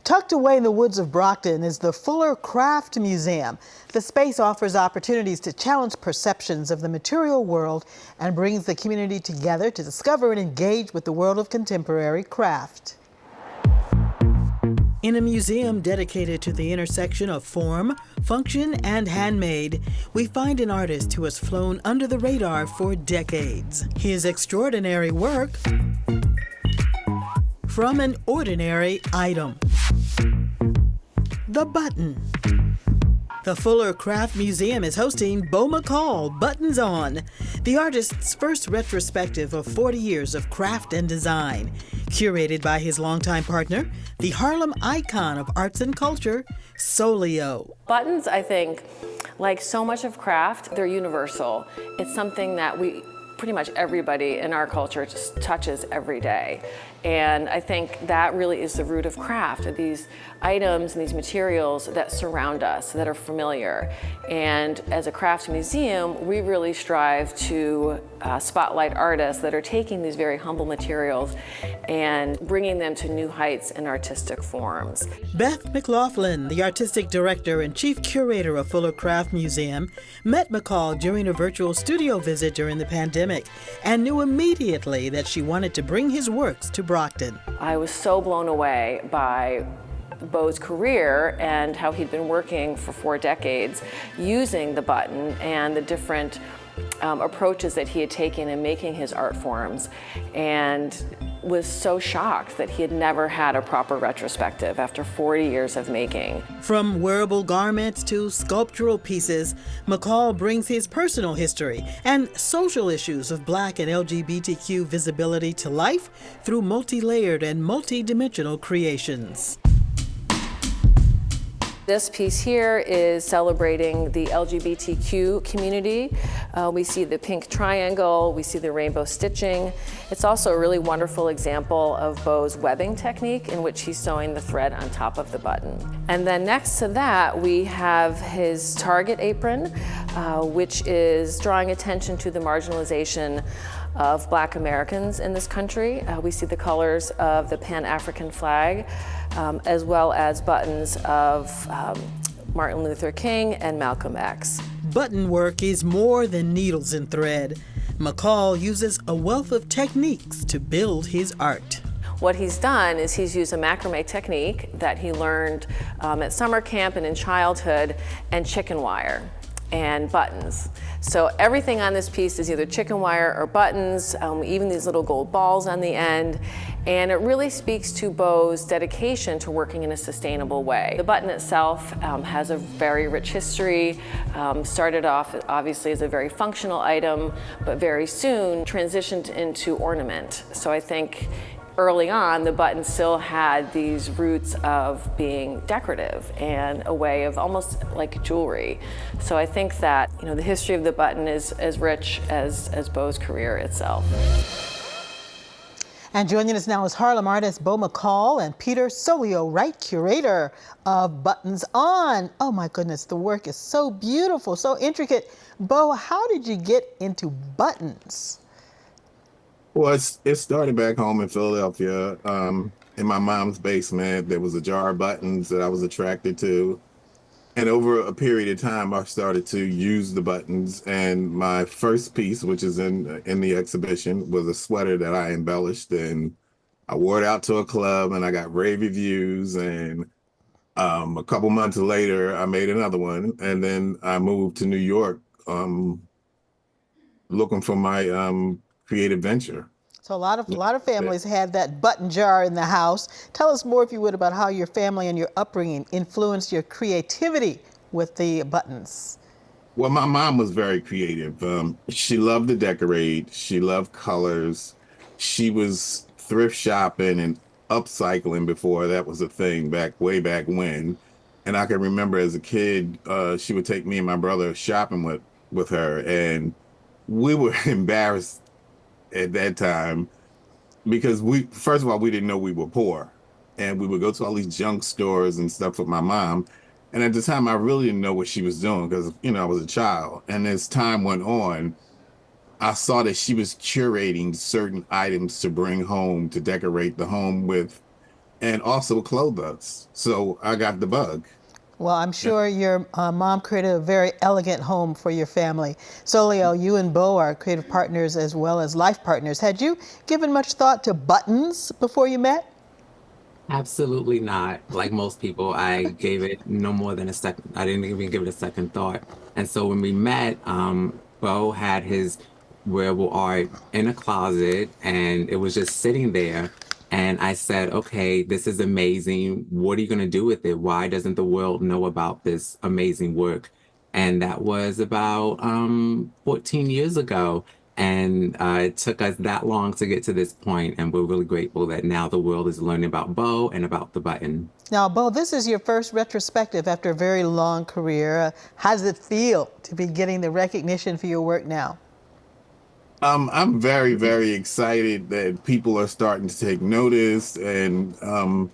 Tucked away in the woods of Brockton is the Fuller Craft Museum. The space offers opportunities to challenge perceptions of the material world and brings the community together to discover and engage with the world of contemporary craft. In a museum dedicated to the intersection of form, function, and handmade, we find an artist who has flown under the radar for decades. His extraordinary work from an ordinary item. The button. The Fuller Craft Museum is hosting Beau McCall, Buttons On, the artist's first retrospective of 40 years of craft and design, curated by his longtime partner, the Harlem icon of arts and culture, Soleo. Buttons, I think, like so much of craft, they're universal. It's something that pretty much everybody in our culture just touches every day. And I think that really is the root of craft, are these items and these materials that surround us, that are familiar. And as a craft museum, we really strive to spotlight artists that are taking these very humble materials and bringing them to new heights in artistic forms. Beth McLaughlin, the artistic director and chief curator of Fuller Craft Museum, met McCall during a virtual studio visit during the pandemic and knew immediately that she wanted to bring his works to Brockton. I was so blown away by Beau's career and how he'd been working for 4 decades using the button and the different approaches that he had taken in making his art forms, and was so shocked that he had never had a proper retrospective after 40 years of making. From wearable garments to sculptural pieces, McCall brings his personal history and social issues of Black and LGBTQ visibility to life through multi-layered and multi-dimensional creations. This piece here is celebrating the LGBTQ community. We see the pink triangle, we see the rainbow stitching. It's also a really wonderful example of Beau's webbing technique in which he's sewing the thread on top of the button. And then next to that, we have his Target apron, which is drawing attention to the marginalization of Black Americans in this country. We see the colors of the Pan-African flag, as well as buttons of Martin Luther King and Malcolm X. Button work is more than needles and thread. McCall uses a wealth of techniques to build his art. What he's done is he's used a macrame technique that he learned at summer camp and in childhood, and chicken wire and buttons. So everything on this piece is either chicken wire or buttons, even these little gold balls on the end. And it really speaks to Beau's dedication to working in a sustainable way. The button itself has a very rich history. Started off obviously as a very functional item, but very soon transitioned into ornament. So I think early on, the button still had these roots of being decorative and a way of almost like jewelry. So I think that, you know, the history of the button is as rich as Beau's career itself. And joining us now is Harlem artist Beau McCall and Peter Soleo, Wright, curator of Buttons On. Oh my goodness, the work is so beautiful, so intricate. Beau, how did you get into buttons? Well, it started back home in Philadelphia. In my mom's basement, there was a jar of buttons that I was attracted to. And over a period of time, I started to use the buttons. And my first piece, which is in the exhibition, was a sweater that I embellished. And I wore it out to a club and I got rave reviews. And a couple months later, I made another one. And then I moved to New York looking for my creative venture. So a lot of families have that button jar in the house. Tell us more, if you would, about how your family and your upbringing influenced your creativity with the buttons. Well, my mom was very creative. She loved to decorate. She loved colors. She was thrift shopping and upcycling before that was a thing way back when. And I can remember as a kid, she would take me and my brother shopping with her, and we were embarrassed at that time because first of all, we didn't know we were poor, and we would go to all these junk stores and stuff with my mom. And at the time, I really didn't know what she was doing because, you know, I was a child. And as time went on, I saw that she was curating certain items to bring home, to decorate the home with. and also clothe us. So I got the bug. Well, I'm sure your mom created a very elegant home for your family. Solio, you and Bo are creative partners as well as life partners. Had you given much thought to buttons before you met? Absolutely not. Like most people, I gave it no more than a second. I didn't even give it a second thought. And so when we met, Bo had his wearable art in a closet and it was just sitting there. And I said, okay, this is amazing. What are you going to do with it? Why doesn't the world know about this amazing work? And that was about 14 years ago. And it took us that long to get to this point, and we're really grateful that now the world is learning about Bo and about the button. Now, Bo, this is your first retrospective after a very long career. How does it feel to be getting the recognition for your work now? I'm very, very excited that people are starting to take notice, and I'm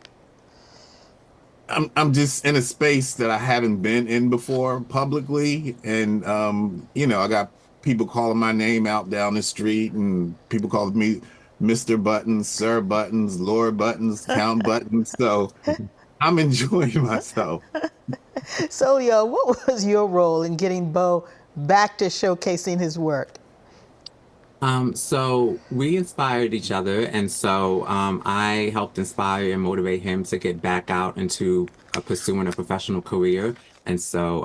just in a space that I haven't been in before publicly, and I got people calling my name out down the street, and people call me Mr. Buttons, Sir Buttons, Lord Buttons, Count Buttons. So I'm enjoying myself. Solio, what was your role in getting Bo back to showcasing his work? So we inspired each other, and so I helped inspire and motivate him to get back out into pursuing a professional career. And so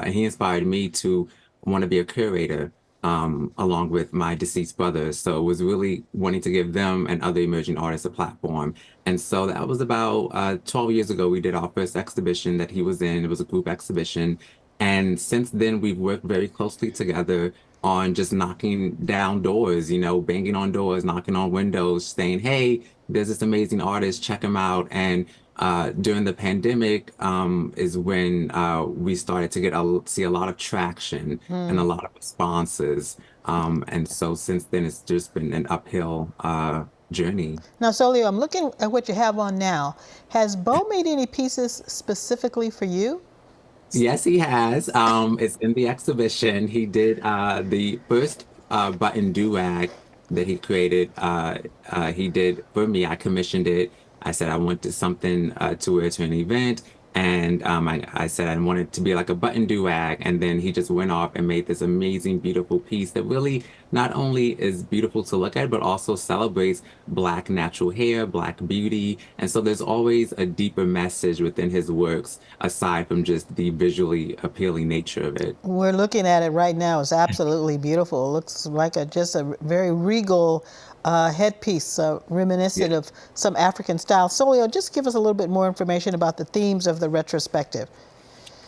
he inspired me to want to be a curator along with my deceased brothers. So it was really wanting to give them and other emerging artists a platform. And so that was about 12 years ago. We did our first exhibition that he was in. It was a group exhibition. And since then, we've worked very closely together on just knocking down doors, banging on doors, knocking on windows, saying, hey, there's this amazing artist, check him out. And during the pandemic is when we started to see a lot of traction and a lot of responses. And so since then, it's just been an uphill journey. Now, Solio, I'm looking at what you have on now. Has Bo made any pieces specifically for you? Yes, he has. It's in the exhibition. He did the first button do-rag that he created. He did for me. I commissioned it. I said I wanted something to wear to an event. And I said I wanted it to be like a button do-rag. And then he just went off and made this amazing, beautiful piece that really not only is beautiful to look at, but also celebrates Black natural hair, Black beauty. And so there's always a deeper message within his works, aside from just the visually appealing nature of it. We're looking at it right now. It's absolutely beautiful. It looks like just a very regal headpiece, reminiscent of some African style. Solio, just give us a little bit more information about the themes of the retrospective.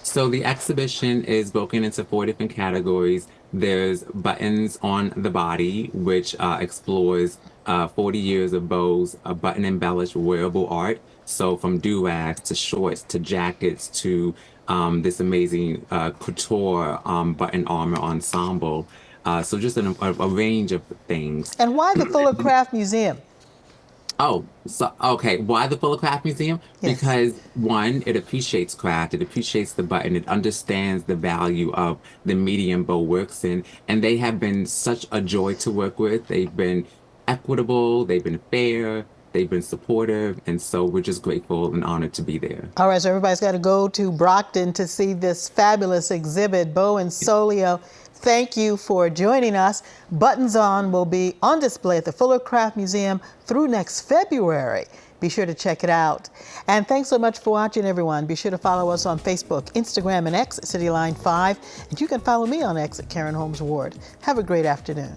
So the exhibition is broken into 4 different categories. There's buttons on the body, which explores 40 years of Bo's button embellished wearable art. So from do-rags to shorts to jackets to this amazing couture button armor ensemble. So just a range of things. And why the Fuller Craft Museum? Oh, so okay. Why the Fuller Craft Museum? Yes. Because one, it appreciates craft, it appreciates the button, it understands the value of the medium Bo works in, and they have been such a joy to work with. They've been equitable, they've been fair, they've been supportive, and so we're just grateful and honored to be there. All right, so everybody's got to go to Brockton to see this fabulous exhibit. Bo and Solio, thank you for joining us. Buttons On will be on display at the Fuller Craft Museum through next February. Be sure to check it out. And thanks so much for watching, everyone. Be sure to follow us on Facebook, Instagram, and X at CityLine 5. And you can follow me on X at Karen Holmes Ward. Have a great afternoon.